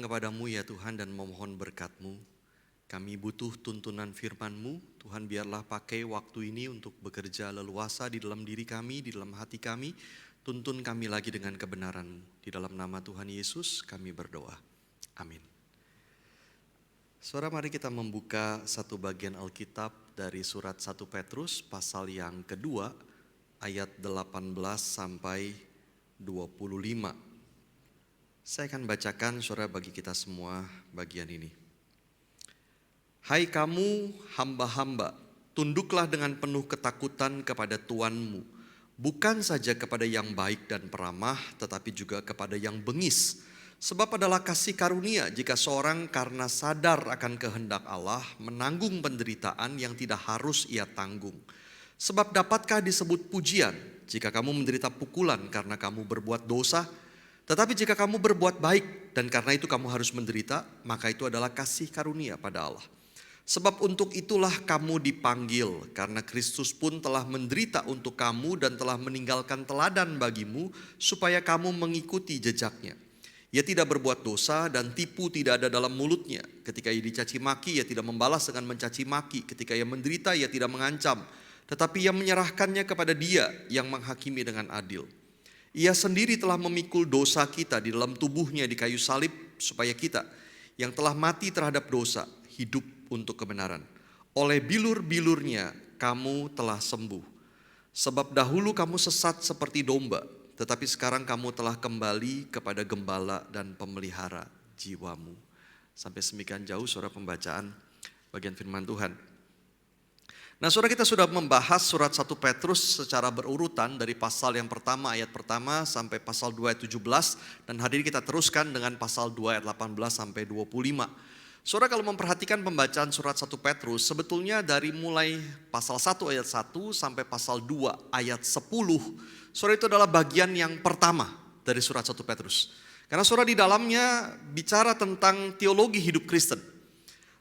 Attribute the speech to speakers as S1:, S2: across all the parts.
S1: kepadamu ya Tuhan dan memohon berkat-Mu. Kami butuh tuntunan firman-Mu. Tuhan biarlah pakai waktu ini untuk bekerja leluasa di dalam diri kami, di dalam hati kami. Tuntun kami lagi dengan kebenaran-Mu. Di dalam nama Tuhan Yesus kami berdoa. Amin. Saudara, mari kita membuka satu bagian Alkitab dari surat 1 Petrus pasal yang kedua ayat 18 sampai 25. Saya akan bacakan saudara bagi kita semua bagian ini. Hai kamu hamba-hamba, tunduklah dengan penuh ketakutan kepada Tuanmu, bukan saja kepada yang baik dan peramah, tetapi juga kepada yang bengis. Sebab adalah kasih karunia jika seorang karena sadar akan kehendak Allah menanggung penderitaan yang tidak harus ia tanggung. Sebab dapatkah disebut pujian jika kamu menderita pukulan karena kamu berbuat dosa? Tetapi jika kamu berbuat baik dan karena itu kamu harus menderita, maka itu adalah kasih karunia pada Allah. Sebab untuk itulah kamu dipanggil, karena Kristus pun telah menderita untuk kamu dan telah meninggalkan teladan bagimu, supaya kamu mengikuti jejaknya. Ia tidak berbuat dosa dan tipu tidak ada dalam mulutnya. Ketika ia dicaci maki, ia tidak membalas dengan mencaci maki. Ketika ia menderita, ia tidak mengancam. Tetapi ia menyerahkannya kepada Dia yang menghakimi dengan adil. Ia sendiri telah memikul dosa kita di dalam tubuhnya di kayu salib, supaya kita yang telah mati terhadap dosa hidup untuk kebenaran. Oleh bilur-bilurnya kamu telah sembuh. Sebab dahulu kamu sesat seperti domba, tetapi sekarang kamu telah kembali kepada gembala dan pemelihara jiwamu. Sampai semikian jauh saudara pembacaan bagian firman Tuhan. Nah, saudara, kita sudah membahas surat 1 Petrus secara berurutan dari pasal yang pertama, ayat pertama sampai pasal 2 ayat 17. Dan hari ini kita teruskan dengan pasal 2 ayat 18 sampai 25. Saudara, kalau memperhatikan pembacaan surat 1 Petrus, sebetulnya dari mulai pasal 1 ayat 1 sampai pasal 2 ayat 10. Saudara, itu adalah bagian yang pertama dari surat 1 Petrus. Karena saudara di dalamnya bicara tentang teologi hidup Kristen.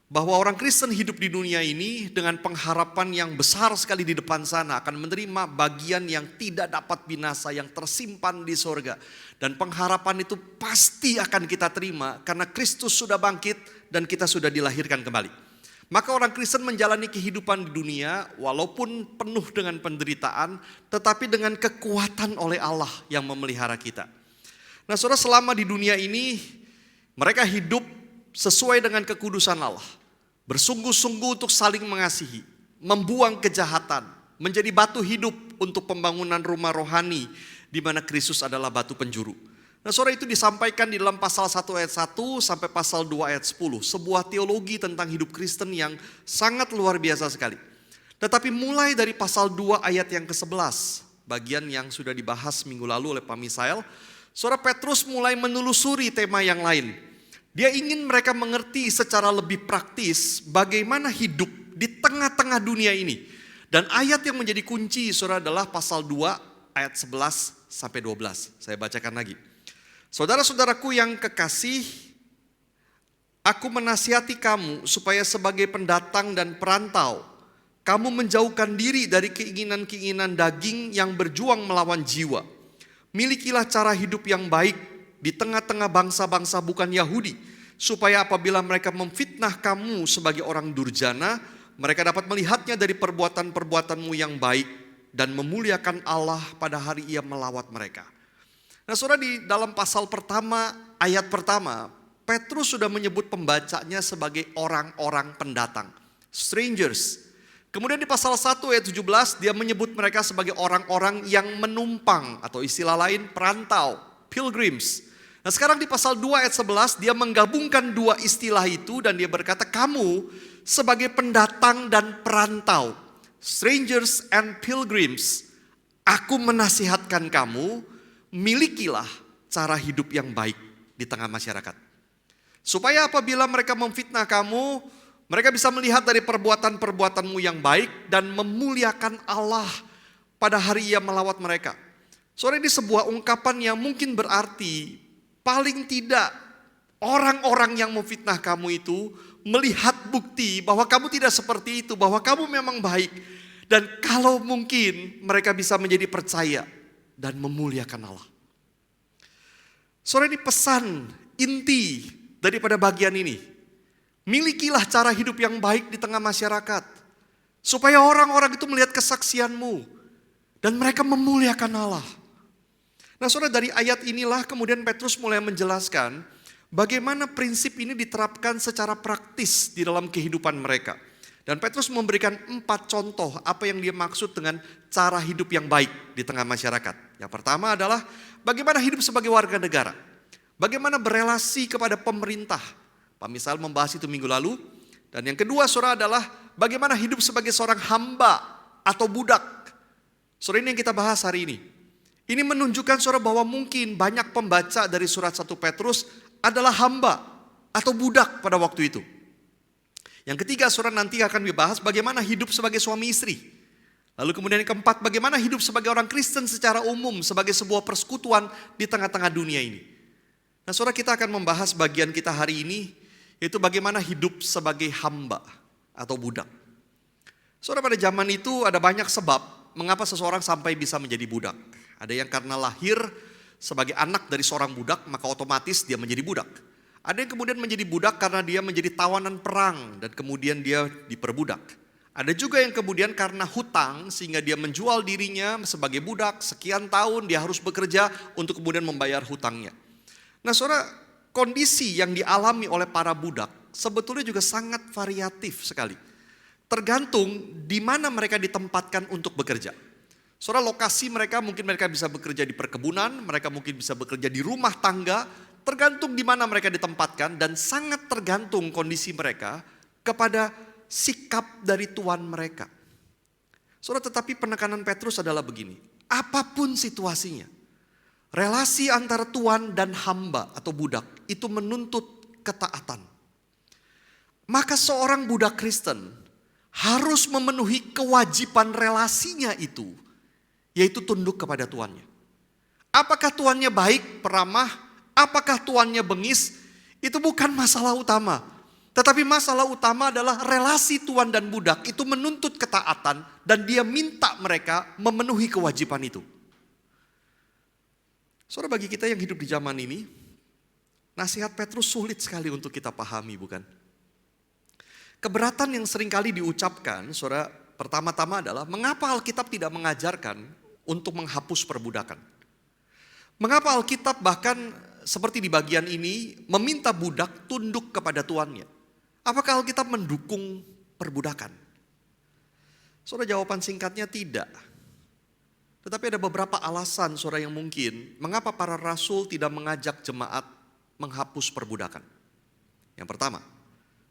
S1: Bahwa orang Kristen hidup di dunia ini dengan pengharapan yang besar sekali di depan sana akan menerima bagian yang tidak dapat binasa yang tersimpan di sorga. Dan pengharapan itu pasti akan kita terima karena Kristus sudah bangkit dan kita sudah dilahirkan kembali. Maka orang Kristen menjalani kehidupan di dunia walaupun penuh dengan penderitaan, tetapi dengan kekuatan oleh Allah yang memelihara kita. Nah, saudara, selama di dunia ini mereka hidup sesuai dengan kekudusan Allah. Bersungguh-sungguh untuk saling mengasihi, membuang kejahatan, menjadi batu hidup untuk pembangunan rumah rohani di mana Kristus adalah batu penjuru. Nah, saudara, itu disampaikan di dalam pasal 1 ayat 1 sampai pasal 2 ayat 10. Sebuah teologi tentang hidup Kristen yang sangat luar biasa sekali. Tetapi mulai dari pasal 2 ayat yang ke-11, bagian yang sudah dibahas minggu lalu oleh Pak Misael, saudara, Petrus mulai menelusuri tema yang lain. Dia ingin mereka mengerti secara lebih praktis bagaimana hidup di tengah-tengah dunia ini. Dan ayat yang menjadi kunci saudara adalah pasal 2 ayat 11 sampai 12. Saya bacakan lagi. Saudara-saudaraku yang kekasih, aku menasihati kamu supaya sebagai pendatang dan perantau, kamu menjauhkan diri dari keinginan-keinginan daging yang berjuang melawan jiwa. Milikilah cara hidup yang baik di tengah-tengah bangsa-bangsa bukan Yahudi, supaya apabila mereka memfitnah kamu sebagai orang durjana, mereka dapat melihatnya dari perbuatan-perbuatanmu yang baik dan memuliakan Allah pada hari Ia melawat mereka. Nah, saudara, di dalam pasal pertama, ayat pertama, Petrus sudah menyebut pembacanya sebagai orang-orang pendatang, strangers. Kemudian di pasal 1 ayat 17, dia menyebut mereka sebagai orang-orang yang menumpang, atau istilah lain perantau, pilgrims. Nah, sekarang di pasal 2 ayat 11 dia menggabungkan dua istilah itu dan dia berkata, kamu sebagai pendatang dan perantau, strangers and pilgrims, aku menasihatkan kamu, milikilah cara hidup yang baik di tengah masyarakat. Supaya apabila mereka memfitnah kamu, mereka bisa melihat dari perbuatan-perbuatanmu yang baik dan memuliakan Allah pada hari Ia melawat mereka. Saudara, ini sebuah ungkapan yang mungkin berarti paling tidak orang-orang yang memfitnah kamu itu melihat bukti bahwa kamu tidak seperti itu, bahwa kamu memang baik. Dan kalau mungkin mereka bisa menjadi percaya dan memuliakan Allah. Saudara, ini pesan inti daripada bagian ini. Milikilah cara hidup yang baik di tengah masyarakat. Supaya orang-orang itu melihat kesaksianmu. Dan mereka memuliakan Allah. Nah saudara, dari ayat inilah kemudian Petrus mulai menjelaskan bagaimana prinsip ini diterapkan secara praktis di dalam kehidupan mereka. Dan Petrus memberikan 4 contoh apa yang dia maksud dengan cara hidup yang baik di tengah masyarakat. Yang pertama adalah bagaimana hidup sebagai warga negara. Bagaimana berelasi kepada pemerintah. Pak Misal membahas itu minggu lalu. Dan yang kedua saudara adalah bagaimana hidup sebagai seorang hamba atau budak. Saudara, ini yang kita bahas hari ini. Ini menunjukkan saudara bahwa mungkin banyak pembaca dari surat 1 Petrus adalah hamba atau budak pada waktu itu. Yang ketiga saudara nanti akan dibahas bagaimana hidup sebagai suami istri. Lalu kemudian yang keempat bagaimana hidup sebagai orang Kristen secara umum sebagai sebuah persekutuan di tengah-tengah dunia ini. Nah saudara, kita akan membahas bagian kita hari ini yaitu bagaimana hidup sebagai hamba atau budak. Saudara, pada zaman itu ada banyak sebab mengapa seseorang sampai bisa menjadi budak. Ada yang karena lahir sebagai anak dari seorang budak maka otomatis dia menjadi budak. Ada yang kemudian menjadi budak karena dia menjadi tawanan perang dan kemudian dia diperbudak. Ada juga yang kemudian karena hutang sehingga dia menjual dirinya sebagai budak, sekian tahun dia harus bekerja untuk kemudian membayar hutangnya. Nah saudara, kondisi yang dialami oleh para budak sebetulnya juga sangat variatif sekali. Tergantung di mana mereka ditempatkan untuk bekerja. Saudara, lokasi mereka mungkin mereka bisa bekerja di perkebunan, mereka mungkin bisa bekerja di rumah tangga, tergantung di mana mereka ditempatkan dan sangat tergantung kondisi mereka kepada sikap dari Tuhan mereka. Saudara, tetapi penekanan Petrus adalah begini, apapun situasinya, relasi antara Tuhan dan hamba atau budak itu menuntut ketaatan. Maka seorang budak Kristen harus memenuhi kewajiban relasinya itu, yaitu tunduk kepada tuannya. Apakah tuannya baik, peramah, apakah tuannya bengis, itu bukan masalah utama. Tetapi masalah utama adalah relasi tuan dan budak itu menuntut ketaatan dan dia minta mereka memenuhi kewajiban itu. Saudara, bagi kita yang hidup di zaman ini, nasihat Petrus sulit sekali untuk kita pahami, bukan? Keberatan yang seringkali diucapkan, saudara, pertama-tama adalah mengapa Alkitab tidak mengajarkan untuk menghapus perbudakan? Mengapa Alkitab bahkan seperti di bagian ini meminta budak tunduk kepada tuannya? Apakah Alkitab mendukung perbudakan? Saudara, jawaban singkatnya tidak. Tetapi ada beberapa alasan saudara yang mungkin mengapa para rasul tidak mengajak jemaat menghapus perbudakan. Yang pertama,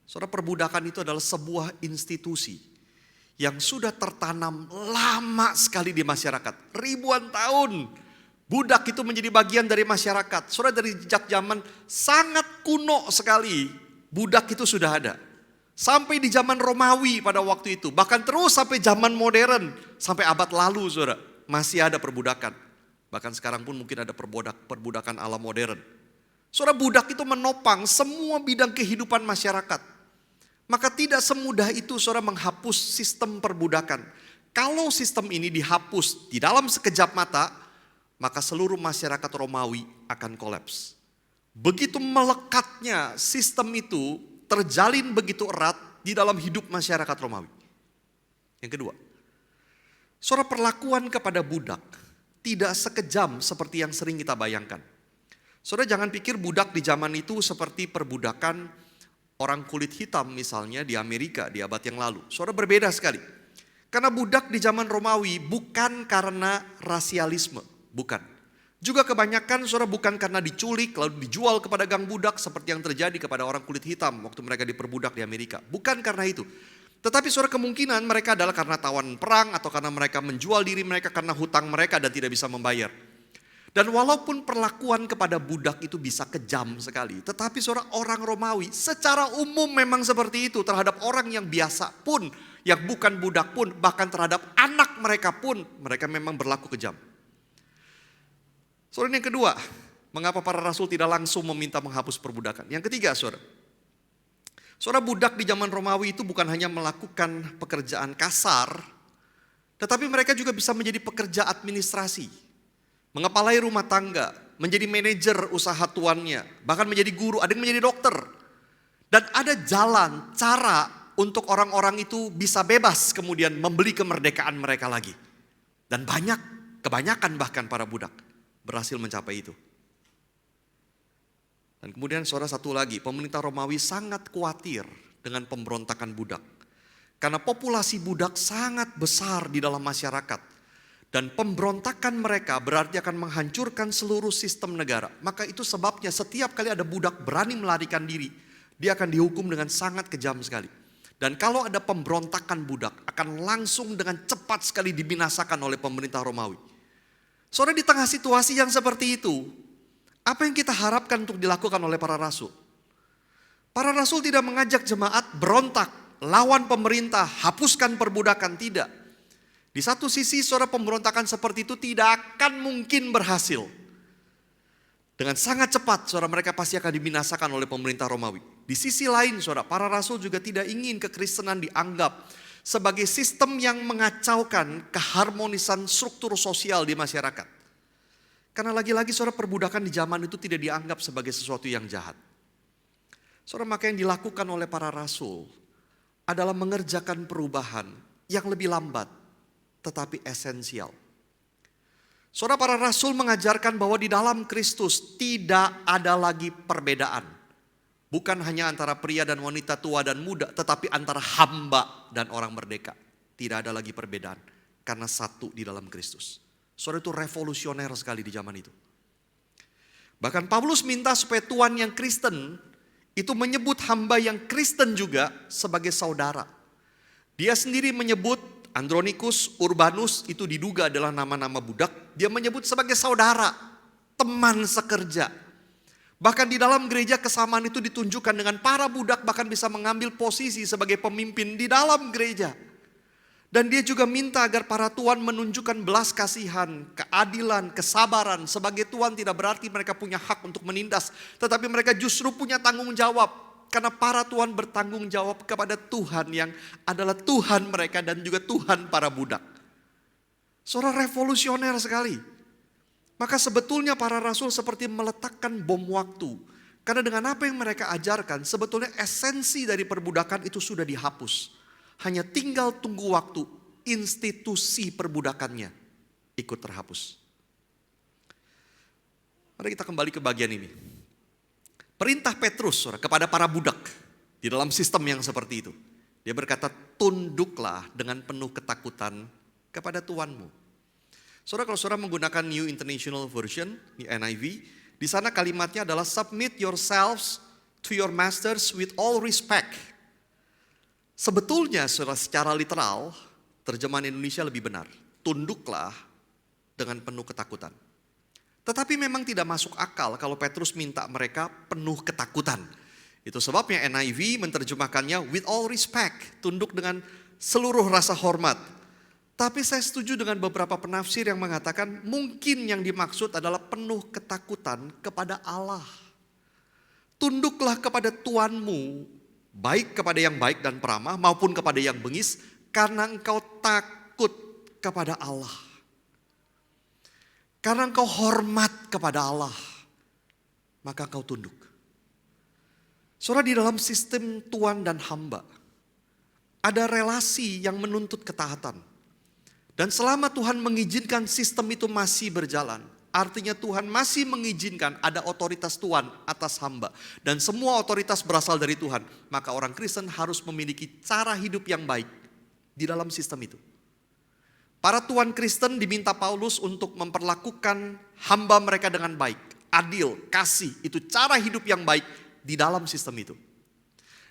S1: saudara, perbudakan itu adalah sebuah institusi yang sudah tertanam lama sekali di masyarakat. Ribuan tahun budak itu menjadi bagian dari masyarakat. Saudara, dari sejak zaman sangat kuno sekali budak itu sudah ada. Sampai di zaman Romawi pada waktu itu. Bahkan terus sampai zaman modern. Sampai abad lalu saudara, masih ada perbudakan. Bahkan sekarang pun mungkin ada perbudakan ala modern. Saudara, budak itu menopang semua bidang kehidupan masyarakat. Maka tidak semudah itu saudara menghapus sistem perbudakan. Kalau sistem ini dihapus di dalam sekejap mata, maka seluruh masyarakat Romawi akan kolaps. Begitu melekatnya sistem itu terjalin begitu erat di dalam hidup masyarakat Romawi. Yang kedua, saudara, perlakuan kepada budak tidak sekejam seperti yang sering kita bayangkan. Saudara, jangan pikir budak di zaman itu seperti perbudakan orang kulit hitam misalnya di Amerika di abad yang lalu. Saudara, berbeda sekali. Karena budak di zaman Romawi bukan karena rasialisme, bukan. Juga kebanyakan saudara bukan karena diculik lalu dijual kepada gang budak seperti yang terjadi kepada orang kulit hitam waktu mereka diperbudak di Amerika. Bukan karena itu. Tetapi saudara, kemungkinan mereka adalah karena tawanan perang atau karena mereka menjual diri mereka karena hutang mereka dan tidak bisa membayar. Dan walaupun perlakuan kepada budak itu bisa kejam sekali, tetapi saudara, orang Romawi secara umum memang seperti itu terhadap orang yang biasa pun, yang bukan budak pun, bahkan terhadap anak mereka pun, mereka memang berlaku kejam. Saudara, yang kedua, mengapa para rasul tidak langsung meminta menghapus perbudakan? Yang ketiga, saudara, budak di zaman Romawi itu bukan hanya melakukan pekerjaan kasar, tetapi mereka juga bisa menjadi pekerja administrasi, mengepalai rumah tangga, menjadi manajer usaha tuannya, bahkan menjadi guru, ada yang menjadi dokter. Dan ada jalan, cara untuk orang-orang itu bisa bebas kemudian membeli kemerdekaan mereka lagi. Dan kebanyakan bahkan para budak berhasil mencapai itu. Dan kemudian saudara satu lagi, pemerintah Romawi sangat khawatir dengan pemberontakan budak. Karena populasi budak sangat besar di dalam masyarakat. Dan pemberontakan mereka berarti akan menghancurkan seluruh sistem negara. Maka itu sebabnya setiap kali ada budak berani melarikan diri, dia akan dihukum dengan sangat kejam sekali. Dan kalau ada pemberontakan budak, akan langsung dengan cepat sekali dibinasakan oleh pemerintah Romawi. Saudara, di tengah situasi yang seperti itu, apa yang kita harapkan untuk dilakukan oleh para rasul? Para rasul tidak mengajak jemaat berontak, lawan pemerintah, hapuskan perbudakan, tidak. Di satu sisi saudara, pemberontakan seperti itu tidak akan mungkin berhasil. Dengan sangat cepat saudara, mereka pasti akan dibinasakan oleh pemerintah Romawi. Di sisi lain saudara, para rasul juga tidak ingin kekristenan dianggap sebagai sistem yang mengacaukan keharmonisan struktur sosial di masyarakat. Karena lagi-lagi saudara, perbudakan di zaman itu tidak dianggap sebagai sesuatu yang jahat. Saudara, maka yang dilakukan oleh para rasul adalah mengerjakan perubahan yang lebih lambat tetapi esensial. Saudara, para rasul mengajarkan bahwa di dalam Kristus tidak ada lagi perbedaan. Bukan hanya antara pria dan wanita, tua dan muda, tetapi antara hamba dan orang merdeka. Tidak ada lagi perbedaan karena satu di dalam Kristus. Saudara, itu revolusioner sekali di zaman itu. Bahkan Paulus minta supaya tuan yang Kristen itu menyebut hamba yang Kristen juga sebagai saudara. Dia sendiri menyebut Andronikus, Urbanus, itu diduga adalah nama-nama budak. Dia menyebut sebagai saudara, teman sekerja. Bahkan di dalam gereja kesamaan itu ditunjukkan dengan para budak bahkan bisa mengambil posisi sebagai pemimpin di dalam gereja. Dan dia juga minta agar para tuan menunjukkan belas kasihan, keadilan, kesabaran. Sebagai tuan tidak berarti mereka punya hak untuk menindas, tetapi mereka justru punya tanggung jawab. Karena para tuan bertanggung jawab kepada Tuhan yang adalah Tuhan mereka dan juga Tuhan para budak. Saudara, revolusioner sekali. Maka sebetulnya para rasul seperti meletakkan bom waktu. Karena dengan apa yang mereka ajarkan, sebetulnya esensi dari perbudakan itu sudah dihapus. Hanya tinggal tunggu waktu institusi perbudakannya ikut terhapus. Mari kita kembali ke bagian ini. Perintah Petrus saudara, kepada para budak di dalam sistem yang seperti itu. Dia berkata, tunduklah dengan penuh ketakutan kepada tuanmu. Saudara, kalau saudara menggunakan New International Version, di NIV, di sana kalimatnya adalah submit yourselves to your masters with all respect. Sebetulnya secara literal, terjemahan Indonesia lebih benar. Tunduklah dengan penuh ketakutan. Tetapi memang tidak masuk akal kalau Petrus minta mereka penuh ketakutan. Itu sebabnya NIV menerjemahkannya with all respect. Tunduk dengan seluruh rasa hormat. Tapi saya setuju dengan beberapa penafsir yang mengatakan mungkin yang dimaksud adalah penuh ketakutan kepada Allah. Tunduklah kepada Tuanmu. Baik kepada yang baik dan peramah maupun kepada yang bengis, karena engkau takut kepada Allah. Karena engkau hormat kepada Allah, maka engkau tunduk. Saudara, di dalam sistem tuan dan hamba, ada relasi yang menuntut ketaatan. Dan selama Tuhan mengizinkan sistem itu masih berjalan, artinya Tuhan masih mengizinkan ada otoritas Tuhan atas hamba. Dan semua otoritas berasal dari Tuhan. Maka orang Kristen harus memiliki cara hidup yang baik di dalam sistem itu. Para tuan Kristen diminta Paulus untuk memperlakukan hamba mereka dengan baik. Adil, kasih, itu cara hidup yang baik di dalam sistem itu.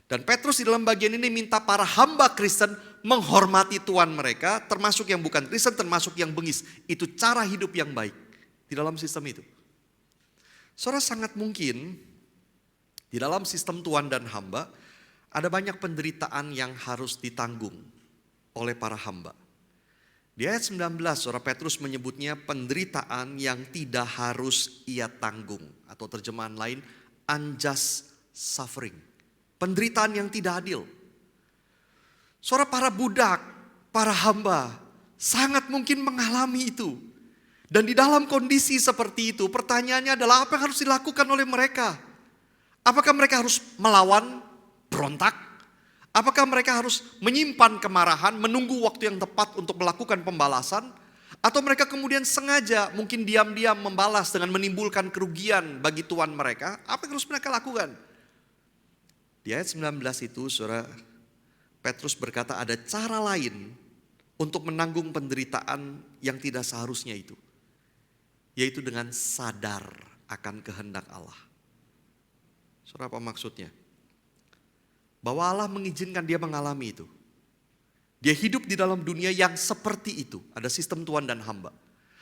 S1: Dan Petrus di dalam bagian ini minta para hamba Kristen menghormati tuan mereka. Termasuk yang bukan Kristen, termasuk yang bengis. Itu cara hidup yang baik di dalam sistem itu. Saudara, sangat mungkin di dalam sistem tuan dan hamba ada banyak penderitaan yang harus ditanggung oleh para hamba. Di ayat 19 saudara, Petrus menyebutnya penderitaan yang tidak harus ia tanggung. Atau terjemahan lain, unjust suffering. Penderitaan yang tidak adil. Saudara, para budak, para hamba sangat mungkin mengalami itu. Dan di dalam kondisi seperti itu, pertanyaannya adalah apa yang harus dilakukan oleh mereka? Apakah mereka harus melawan, berontak? Apakah mereka harus menyimpan kemarahan, menunggu waktu yang tepat untuk melakukan pembalasan? Atau mereka kemudian sengaja mungkin diam-diam membalas dengan menimbulkan kerugian bagi tuan mereka? Apa yang harus mereka lakukan? Di ayat 19 itu, saudara, Petrus berkata ada cara lain untuk menanggung penderitaan yang tidak seharusnya itu. Yaitu dengan sadar akan kehendak Allah. Saudara, apa maksudnya? Bahwa Allah mengizinkan dia mengalami itu. Dia hidup di dalam dunia yang seperti itu. Ada sistem tuan dan hamba.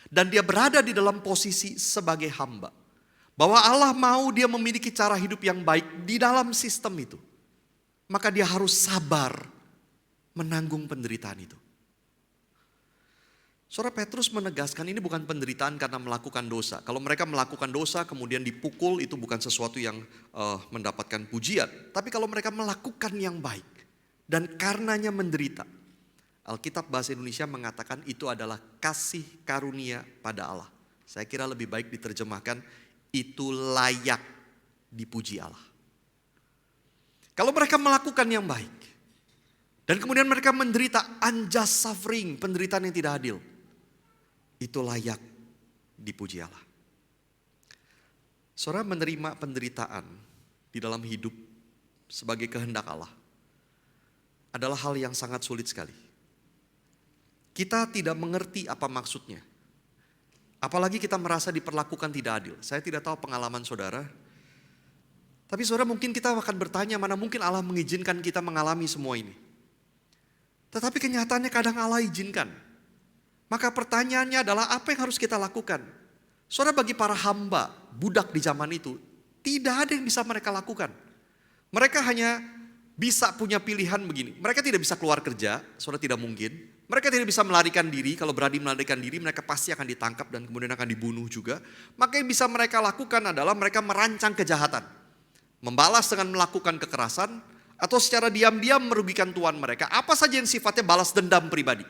S1: Dan dia berada di dalam posisi sebagai hamba. Bahwa Allah mau dia memiliki cara hidup yang baik di dalam sistem itu. Maka dia harus sabar menanggung penderitaan itu. Saudara, Petrus menegaskan ini bukan penderitaan karena melakukan dosa. Kalau mereka melakukan dosa kemudian dipukul, itu bukan sesuatu yang mendapatkan pujian. Tapi kalau mereka melakukan yang baik dan karenanya menderita, Alkitab bahasa Indonesia mengatakan itu adalah kasih karunia pada Allah. Saya kira lebih baik diterjemahkan itu layak dipuji Allah. Kalau mereka melakukan yang baik dan kemudian mereka menderita unjust suffering, penderitaan yang tidak adil, itu layak dipuji Allah. Saudara, menerima penderitaan di dalam hidup sebagai kehendak Allah adalah hal yang sangat sulit sekali. Kita tidak mengerti apa maksudnya. Apalagi kita merasa diperlakukan tidak adil. Saya tidak tahu pengalaman saudara. Tapi saudara, mungkin kita akan bertanya, mana mungkin Allah mengizinkan kita mengalami semua ini. Tetapi kenyataannya kadang Allah izinkan. Maka pertanyaannya adalah apa yang harus kita lakukan? Saudara, bagi para hamba, budak di zaman itu, tidak ada yang bisa mereka lakukan. Mereka hanya bisa punya pilihan begini. Mereka tidak bisa keluar kerja, saudara, tidak mungkin. Mereka tidak bisa melarikan diri, kalau berani melarikan diri mereka pasti akan ditangkap dan kemudian akan dibunuh juga. Maka yang bisa mereka lakukan adalah mereka merancang kejahatan. Membalas dengan melakukan kekerasan atau secara diam-diam merugikan tuan mereka. Apa saja yang sifatnya balas dendam pribadi.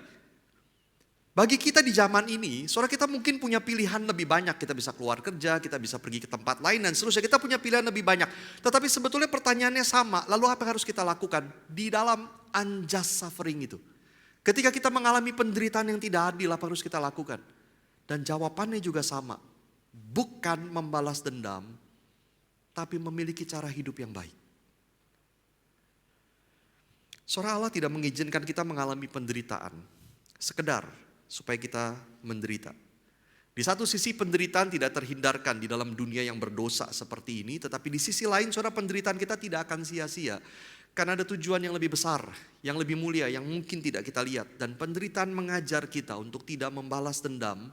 S1: Bagi kita di zaman ini, saudara, kita mungkin punya pilihan lebih banyak. Kita bisa keluar kerja, kita bisa pergi ke tempat lain dan seterusnya. Kita punya pilihan lebih banyak. Tetapi sebetulnya pertanyaannya sama. Lalu apa yang harus kita lakukan di dalam unjust suffering itu? Ketika kita mengalami penderitaan yang tidak adil, apa yang harus kita lakukan? Dan jawabannya juga sama. Bukan membalas dendam, tapi memiliki cara hidup yang baik. Saudara, Allah tidak mengizinkan kita mengalami penderitaan sekedar supaya kita menderita. Di satu sisi penderitaan tidak terhindarkan di dalam dunia yang berdosa seperti ini. Tetapi di sisi lain, saudara, penderitaan kita tidak akan sia-sia. Karena ada tujuan yang lebih besar, yang lebih mulia, yang mungkin tidak kita lihat. Dan penderitaan mengajar kita untuk tidak membalas dendam,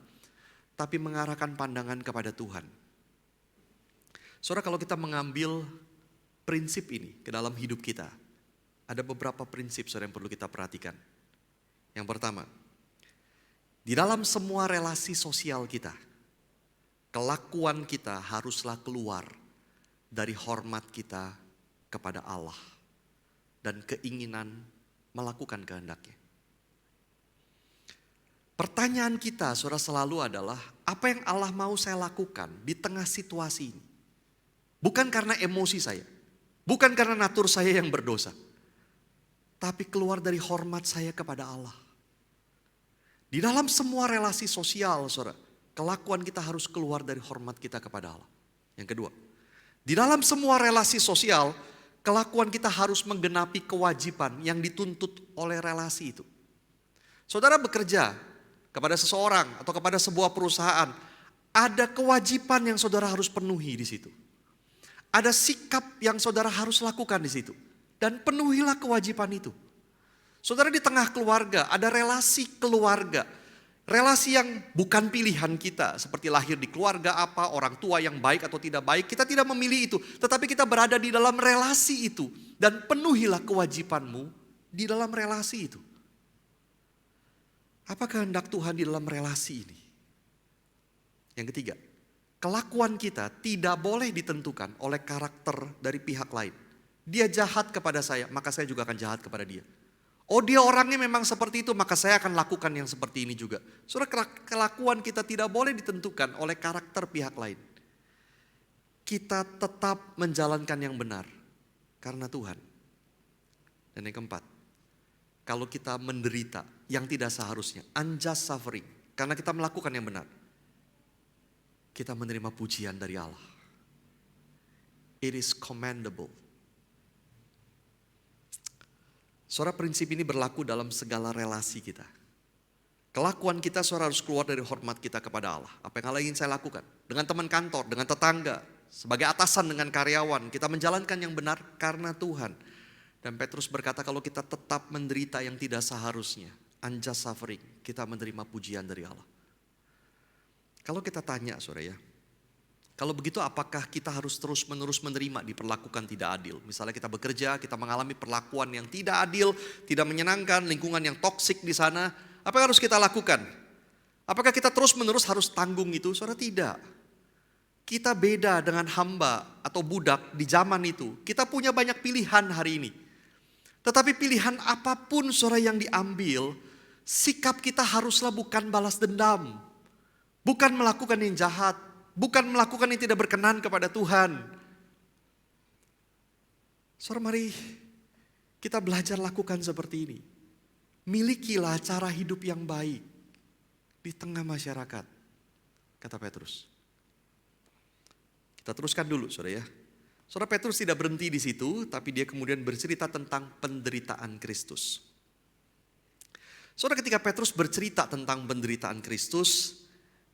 S1: tapi mengarahkan pandangan kepada Tuhan. Saudara, kalau kita mengambil prinsip ini ke dalam hidup kita, ada beberapa prinsip, saudara, yang perlu kita perhatikan. Yang pertama, di dalam semua relasi sosial kita, kelakuan kita haruslah keluar dari hormat kita kepada Allah dan keinginan melakukan kehendaknya. Pertanyaan kita, saudara, selalu adalah apa yang Allah mau saya lakukan di tengah situasi ini? Bukan karena emosi saya, bukan karena natur saya yang berdosa, tapi keluar dari hormat saya kepada Allah. Di dalam semua relasi sosial, saudara, kelakuan kita harus keluar dari hormat kita kepada Allah. Yang kedua, di dalam semua relasi sosial, kelakuan kita harus menggenapi kewajiban yang dituntut oleh relasi itu. Saudara bekerja kepada seseorang atau kepada sebuah perusahaan, ada kewajiban yang saudara harus penuhi di situ. Ada sikap yang saudara harus lakukan di situ. Dan penuhilah kewajiban itu. Saudara, di tengah keluarga ada relasi keluarga. Relasi yang bukan pilihan kita. Seperti lahir di keluarga apa, orang tua yang baik atau tidak baik. Kita tidak memilih itu. Tetapi kita berada di dalam relasi itu. Dan penuhilah kewajibanmu di dalam relasi itu. Apa kehendak Tuhan di dalam relasi ini? Yang ketiga, kelakuan kita tidak boleh ditentukan oleh karakter dari pihak lain. Dia jahat kepada saya, maka saya juga akan jahat kepada dia. Oh dia orangnya memang seperti itu, maka saya akan lakukan yang seperti ini juga. Saudara, kelakuan kita tidak boleh ditentukan oleh karakter pihak lain. Kita tetap menjalankan yang benar karena Tuhan. Dan yang keempat, kalau kita menderita yang tidak seharusnya, unjust suffering, karena kita melakukan yang benar, kita menerima pujian dari Allah. It is commendable. Saudara, prinsip ini berlaku dalam segala relasi kita. Kelakuan kita, saudara, harus keluar dari hormat kita kepada Allah. Apa yang Allah ingin saya lakukan? Dengan teman kantor, dengan tetangga, sebagai atasan dengan karyawan, kita menjalankan yang benar karena Tuhan. Dan Petrus berkata kalau kita tetap menderita yang tidak seharusnya, unjust suffering, kita menerima pujian dari Allah. Kalau kita tanya, saudara ya, kalau begitu apakah kita harus terus-menerus menerima diperlakukan tidak adil? Misalnya kita bekerja, kita mengalami perlakuan yang tidak adil, tidak menyenangkan, lingkungan yang toksik di sana. Apa yang harus kita lakukan? Apakah kita terus-menerus harus tanggung itu? Saudara, tidak. Kita beda dengan hamba atau budak di zaman itu. Kita punya banyak pilihan hari ini. Tetapi pilihan apapun saudara yang diambil, sikap kita haruslah bukan balas dendam. Bukan melakukan yang jahat. Bukan melakukan yang tidak berkenan kepada Tuhan. Saudara, mari kita belajar lakukan seperti ini. Milikilah cara hidup yang baik di tengah masyarakat, kata Petrus. Kita teruskan dulu, saudara ya. Saudara, Petrus tidak berhenti di situ, tapi dia kemudian bercerita tentang penderitaan Kristus. Saudara, ketika Petrus bercerita tentang penderitaan Kristus,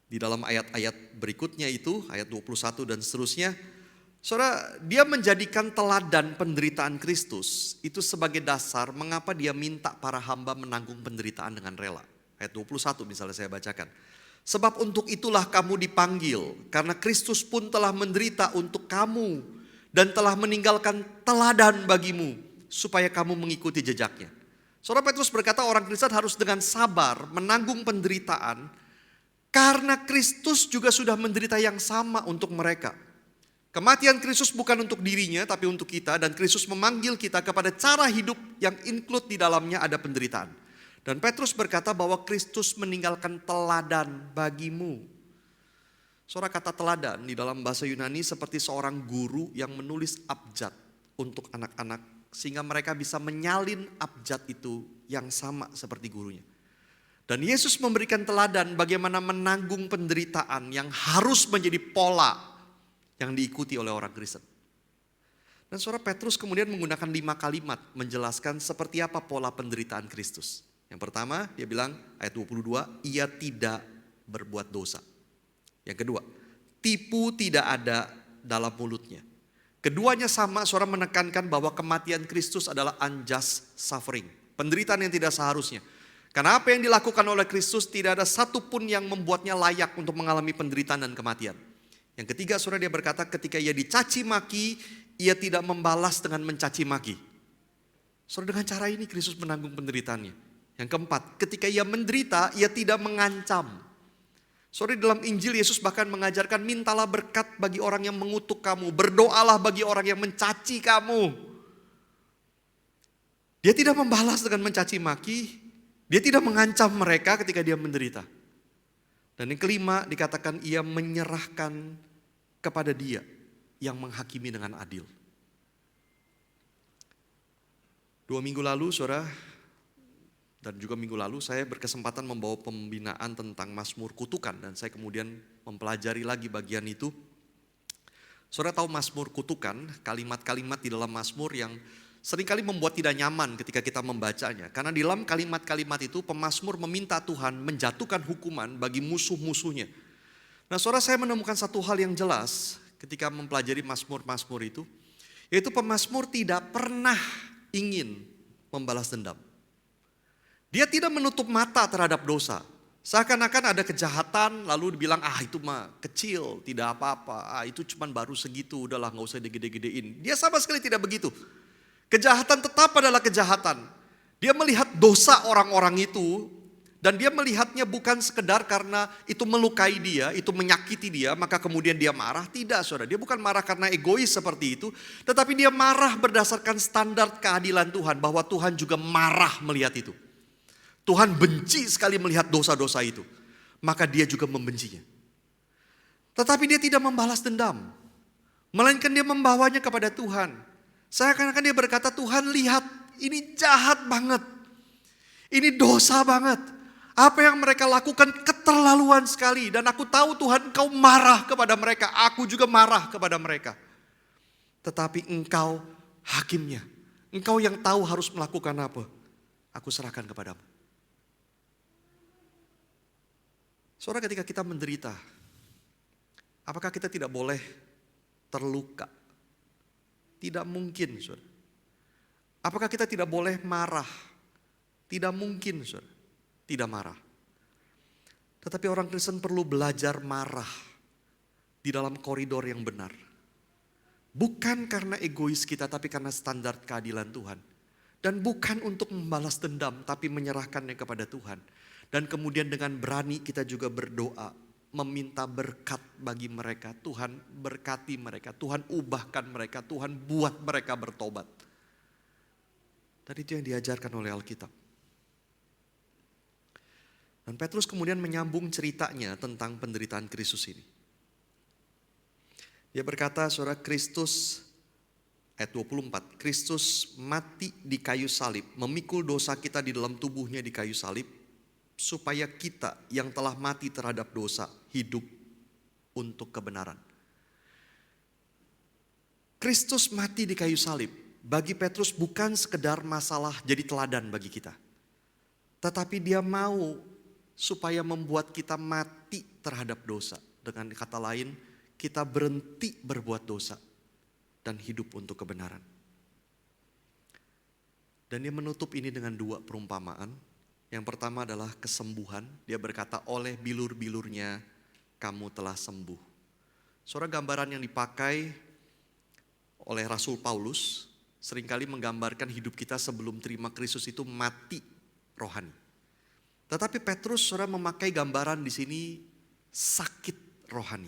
S1: di dalam ayat-ayat berikutnya itu, ayat 21 dan seterusnya, saudara, dia menjadikan teladan penderitaan Kristus itu sebagai dasar mengapa dia minta para hamba menanggung penderitaan dengan rela. Ayat 21 misalnya saya bacakan. Sebab untuk itulah kamu dipanggil, karena Kristus pun telah menderita untuk kamu dan telah meninggalkan teladan bagimu, supaya kamu mengikuti jejaknya. Saudara, Petrus berkata orang Kristen harus dengan sabar menanggung penderitaan, karena Kristus juga sudah menderita yang sama untuk mereka. Kematian Kristus bukan untuk dirinya, tapi untuk kita. Dan Kristus memanggil kita kepada cara hidup yang include di dalamnya ada penderitaan. Dan Petrus berkata bahwa Kristus meninggalkan teladan bagimu. Saudara, kata teladan di dalam bahasa Yunani seperti seorang guru yang menulis abjad untuk anak-anak. Sehingga mereka bisa menyalin abjad itu yang sama seperti gurunya. Dan Yesus memberikan teladan bagaimana menanggung penderitaan yang harus menjadi pola yang diikuti oleh orang Kristen. Dan saudara, Petrus kemudian menggunakan 5 kalimat menjelaskan seperti apa pola penderitaan Kristus. Yang pertama dia bilang ayat 22, ia tidak berbuat dosa. Yang kedua, tipu tidak ada dalam mulutnya. Keduanya sama, saudara, menekankan bahwa kematian Kristus adalah unjust suffering. Penderitaan yang tidak seharusnya. Karena apa yang dilakukan oleh Kristus tidak ada satupun yang membuatnya layak untuk mengalami penderitaan dan kematian. Yang ketiga, saudara, dia berkata ketika ia dicaci maki, ia tidak membalas dengan mencaci maki. Saudara, dengan cara ini Kristus menanggung penderitaannya. Yang keempat, ketika ia menderita, ia tidak mengancam. Saudara, dalam Injil Yesus bahkan mengajarkan mintalah berkat bagi orang yang mengutuk kamu, berdoalah bagi orang yang mencaci kamu. Dia tidak membalas dengan mencaci maki. Dia tidak mengancam mereka ketika dia menderita. Dan yang kelima dikatakan ia menyerahkan kepada dia yang menghakimi dengan adil. 2 minggu lalu, saudara, dan juga minggu lalu saya berkesempatan membawa pembinaan tentang Mazmur kutukan. Dan saya kemudian mempelajari lagi bagian itu. Saudara tahu Mazmur kutukan, kalimat-kalimat di dalam Mazmur yang seringkali membuat tidak nyaman ketika kita membacanya. Karena di dalam kalimat-kalimat itu pemazmur meminta Tuhan menjatuhkan hukuman bagi musuh-musuhnya. Nah, saudara, saya menemukan satu hal yang jelas ketika mempelajari Mazmur-Mazmur itu. Yaitu pemazmur tidak pernah ingin membalas dendam. Dia tidak menutup mata terhadap dosa. Seakan-akan ada kejahatan lalu dibilang itu mah kecil, tidak apa-apa. Itu cuma baru segitu, udahlah gak usah digede-gedein. Dia sama sekali tidak begitu. Kejahatan tetap adalah kejahatan. Dia melihat dosa orang-orang itu Dan dia melihatnya bukan sekedar karena itu melukai dia, itu menyakiti dia, maka kemudian dia marah. Tidak, saudara. Dia bukan marah karena egois seperti itu. Tetapi dia marah berdasarkan standar keadilan Tuhan. Bahwa Tuhan juga marah melihat itu. Tuhan benci sekali melihat dosa-dosa itu. Maka dia juga membencinya. Tetapi dia tidak membalas dendam. Melainkan dia membawanya kepada Tuhan. Seakan-akan dia berkata, Tuhan lihat ini jahat banget. Ini dosa banget. Apa yang mereka lakukan keterlaluan sekali. Dan aku tahu Tuhan Engkau marah kepada mereka. Aku juga marah kepada mereka. Tetapi Engkau hakimnya. Engkau yang tahu harus melakukan apa. Aku serahkan kepadamu. Saudara, ketika kita menderita, apakah kita tidak boleh terluka? Tidak mungkin, saudara. Apakah kita tidak boleh marah? Tidak mungkin, saudara. Tidak marah. Tetapi orang Kristen perlu belajar marah di dalam koridor yang benar. Bukan karena egois kita, tapi karena standar keadilan Tuhan. Dan bukan untuk membalas dendam, tapi menyerahkannya kepada Tuhan. Dan kemudian dengan berani kita juga berdoa, meminta berkat bagi mereka. Tuhan berkati mereka, Tuhan ubahkan mereka, Tuhan buat mereka bertobat. Dan itu yang diajarkan oleh Alkitab. Dan Petrus kemudian menyambung ceritanya tentang penderitaan Kristus ini. Dia berkata, saudara, Kristus, ayat 24, Kristus mati di kayu salib, memikul dosa kita di dalam tubuhnya di kayu salib, supaya kita yang telah mati terhadap dosa, hidup untuk kebenaran. Kristus mati di kayu salib, bagi Petrus bukan sekedar masalah jadi teladan bagi kita. Tetapi dia mau supaya membuat kita mati terhadap dosa. Dengan kata lain, kita berhenti berbuat dosa dan hidup untuk kebenaran. Dan dia menutup ini dengan dua perumpamaan. Yang pertama adalah kesembuhan. Dia berkata, oleh bilur-bilurnya kamu telah sembuh. Saudara, gambaran yang dipakai oleh Rasul Paulus seringkali menggambarkan hidup kita sebelum terima Kristus itu mati rohani. Tetapi Petrus, saudara, memakai gambaran di sini sakit rohani.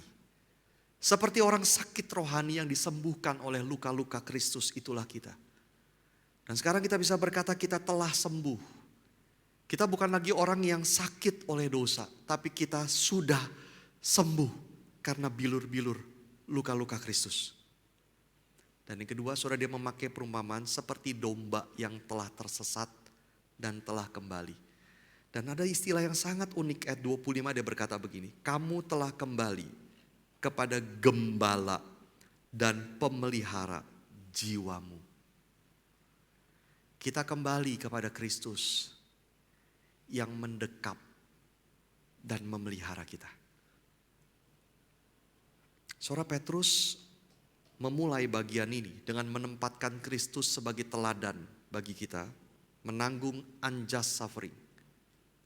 S1: Seperti orang sakit rohani yang disembuhkan oleh luka-luka Kristus, itulah kita. Dan sekarang kita bisa berkata kita telah sembuh. Kita bukan lagi orang yang sakit oleh dosa, tapi kita sudah sembuh karena bilur-bilur luka-luka Kristus. Dan yang kedua, saudara, dia memakai perumpamaan seperti domba yang telah tersesat dan telah kembali. Dan ada istilah yang sangat unik, ayat 25 dia berkata begini, kamu telah kembali kepada gembala dan pemelihara jiwamu. Kita kembali kepada Kristus yang mendekap dan memelihara kita. Saudara, Petrus memulai bagian ini dengan menempatkan Kristus sebagai teladan bagi kita, menanggung unjust suffering.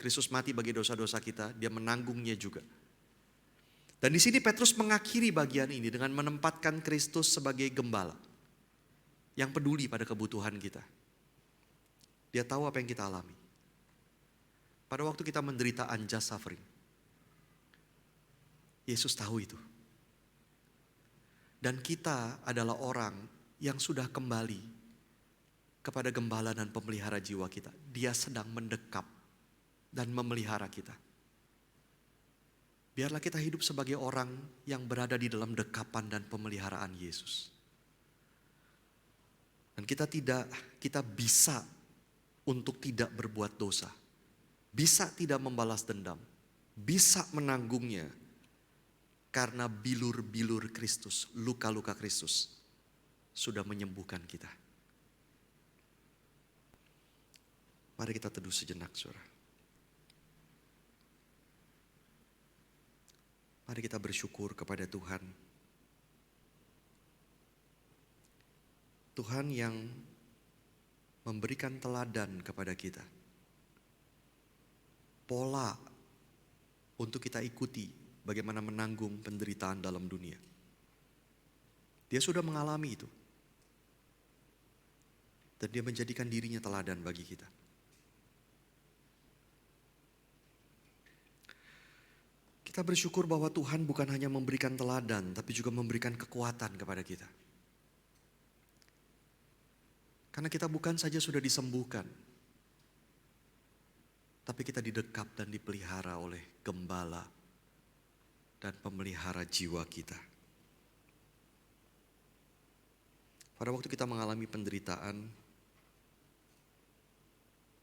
S1: Kristus mati bagi dosa-dosa kita, dia menanggungnya juga. Dan di sini Petrus mengakhiri bagian ini dengan menempatkan Kristus sebagai gembala yang peduli pada kebutuhan kita. Dia tahu apa yang kita alami. Pada waktu kita menderita unjust suffering, Yesus tahu itu. Dan kita adalah orang yang sudah kembali kepada gembala dan pemelihara jiwa kita. Dia sedang mendekap dan memelihara kita. Biarlah kita hidup sebagai orang yang berada di dalam dekapan dan pemeliharaan Yesus. Dan kita bisa untuk tidak berbuat dosa. Bisa tidak membalas dendam. Bisa menanggungnya. Karena bilur-bilur Kristus, luka-luka Kristus sudah menyembuhkan kita. Mari kita teduh sejenak, saudara. Mari kita bersyukur kepada Tuhan. Tuhan yang memberikan teladan kepada kita. Pola untuk kita ikuti bagaimana menanggung penderitaan dalam dunia. Dia sudah mengalami itu. Dan dia menjadikan dirinya teladan bagi kita. Kita bersyukur bahwa Tuhan bukan hanya memberikan teladan, tapi juga memberikan kekuatan kepada kita. Karena kita bukan saja sudah disembuhkan, tapi kita didekap dan dipelihara oleh Gembala dan pemelihara jiwa kita. Pada waktu kita mengalami penderitaan,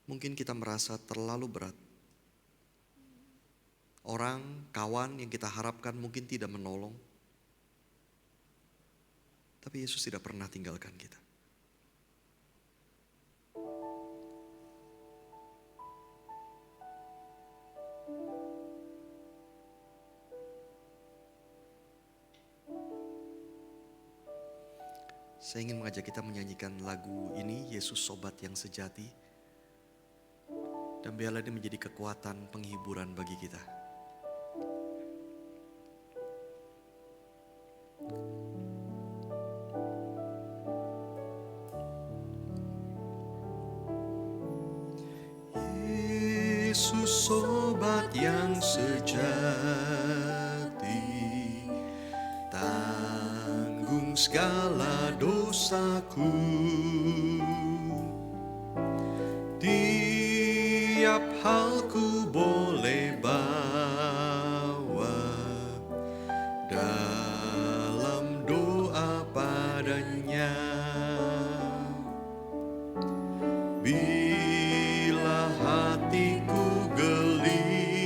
S1: mungkin kita merasa terlalu berat. Orang, kawan yang kita harapkan mungkin tidak menolong. Tapi Yesus tidak pernah tinggalkan kita. Saya ingin mengajak kita menyanyikan lagu ini, Yesus Sobat yang Sejati. Dan biarlah ini menjadi kekuatan penghiburan bagi kita. Yesus sobat yang sejati, tanggung segala dosaku. Tiap hal ku boleh bawa dalam doa padanya. Bila hatiku gelisah,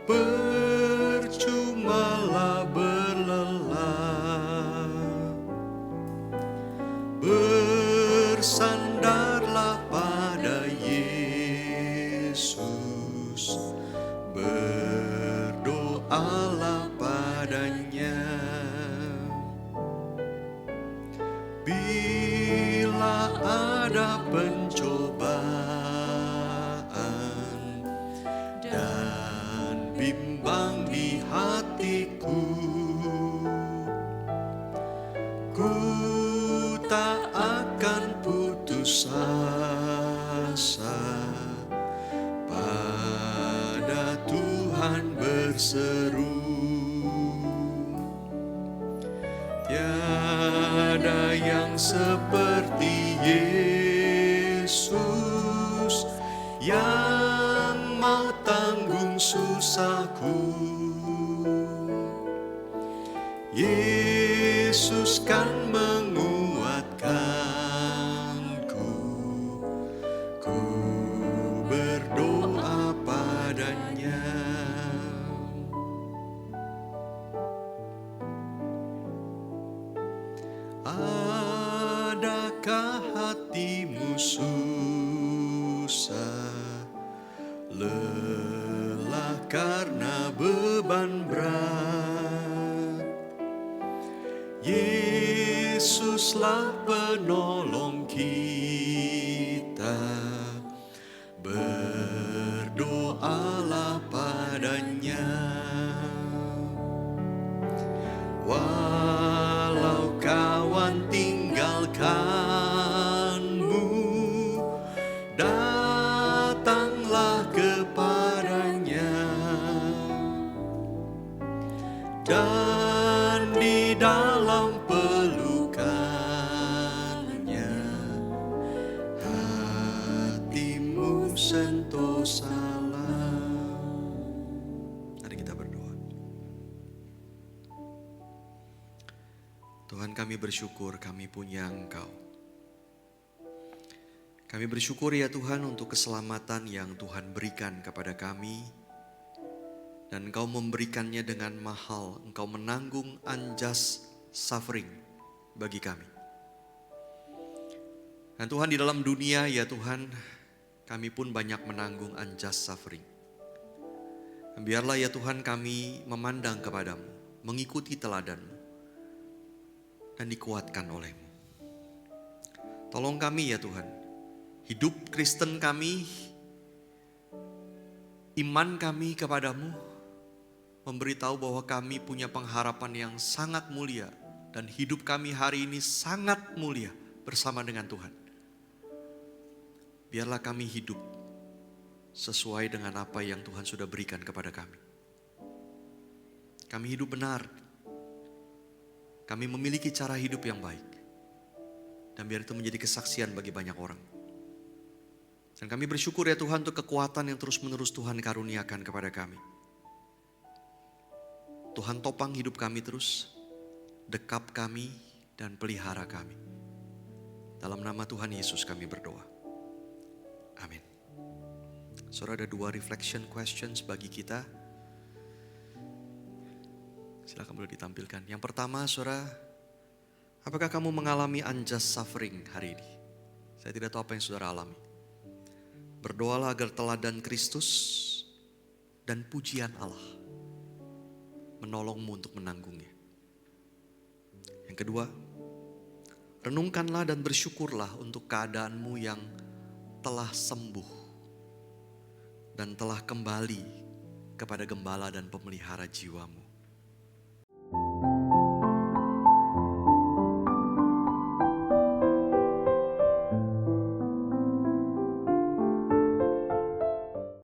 S1: percumalah berlelah. Bersandarlah pada Yesus, berdoalah padanya. Bila ada pencobaan dan bimbang di hatiku, ku tak akan putus asa, pada Tuhan berseru. Tiada yang seperti Yesus yang mau tanggung susahku. Yesus kan menguatkanku, ku berdoa padanya. Adakah hatimu susah, lelah karena beban berat? Yesuslah penolong kita, berdoalah padanya. Walau kawan tinggalkanmu, datanglah kepadanya. Dan di dalam pelukannya, hatimu sentosalah. Mari kita berdoa. Tuhan, kami bersyukur kami punya Engkau. Kami bersyukur ya Tuhan untuk keselamatan yang Tuhan berikan kepada kami. Dan Engkau memberikannya dengan mahal. Engkau menanggung unjust suffering bagi kami. Dan Tuhan, di dalam dunia ya Tuhan, kami pun banyak menanggung unjust suffering. Dan biarlah ya Tuhan kami memandang kepadamu, mengikuti teladan-Mu, dan dikuatkan oleh-Mu. Tolong kami ya Tuhan, hidup Kristen kami, iman kami kepadamu, memberitahu bahwa kami punya pengharapan yang sangat mulia. Dan hidup kami hari ini sangat mulia bersama dengan Tuhan. Biarlah kami hidup sesuai dengan apa yang Tuhan sudah berikan kepada kami. Kami hidup benar. Kami memiliki cara hidup yang baik. Dan biar itu menjadi kesaksian bagi banyak orang. Dan kami bersyukur ya Tuhan untuk kekuatan yang terus-menerus Tuhan karuniakan kepada kami. Tuhan topang hidup kami terus, dekap kami dan pelihara kami. Dalam nama Tuhan Yesus kami berdoa. Amin. Saudara, ada 2 reflection questions bagi kita. Silakan boleh ditampilkan. Yang pertama, saudara, apakah kamu mengalami unjust suffering hari ini? Saya tidak tahu apa yang saudara alami. Berdoalah agar teladan Kristus dan pujian Allah menolongmu untuk menanggungnya. Yang kedua, renungkanlah dan bersyukurlah untuk keadaanmu yang telah sembuh dan telah kembali kepada gembala dan pemelihara jiwamu.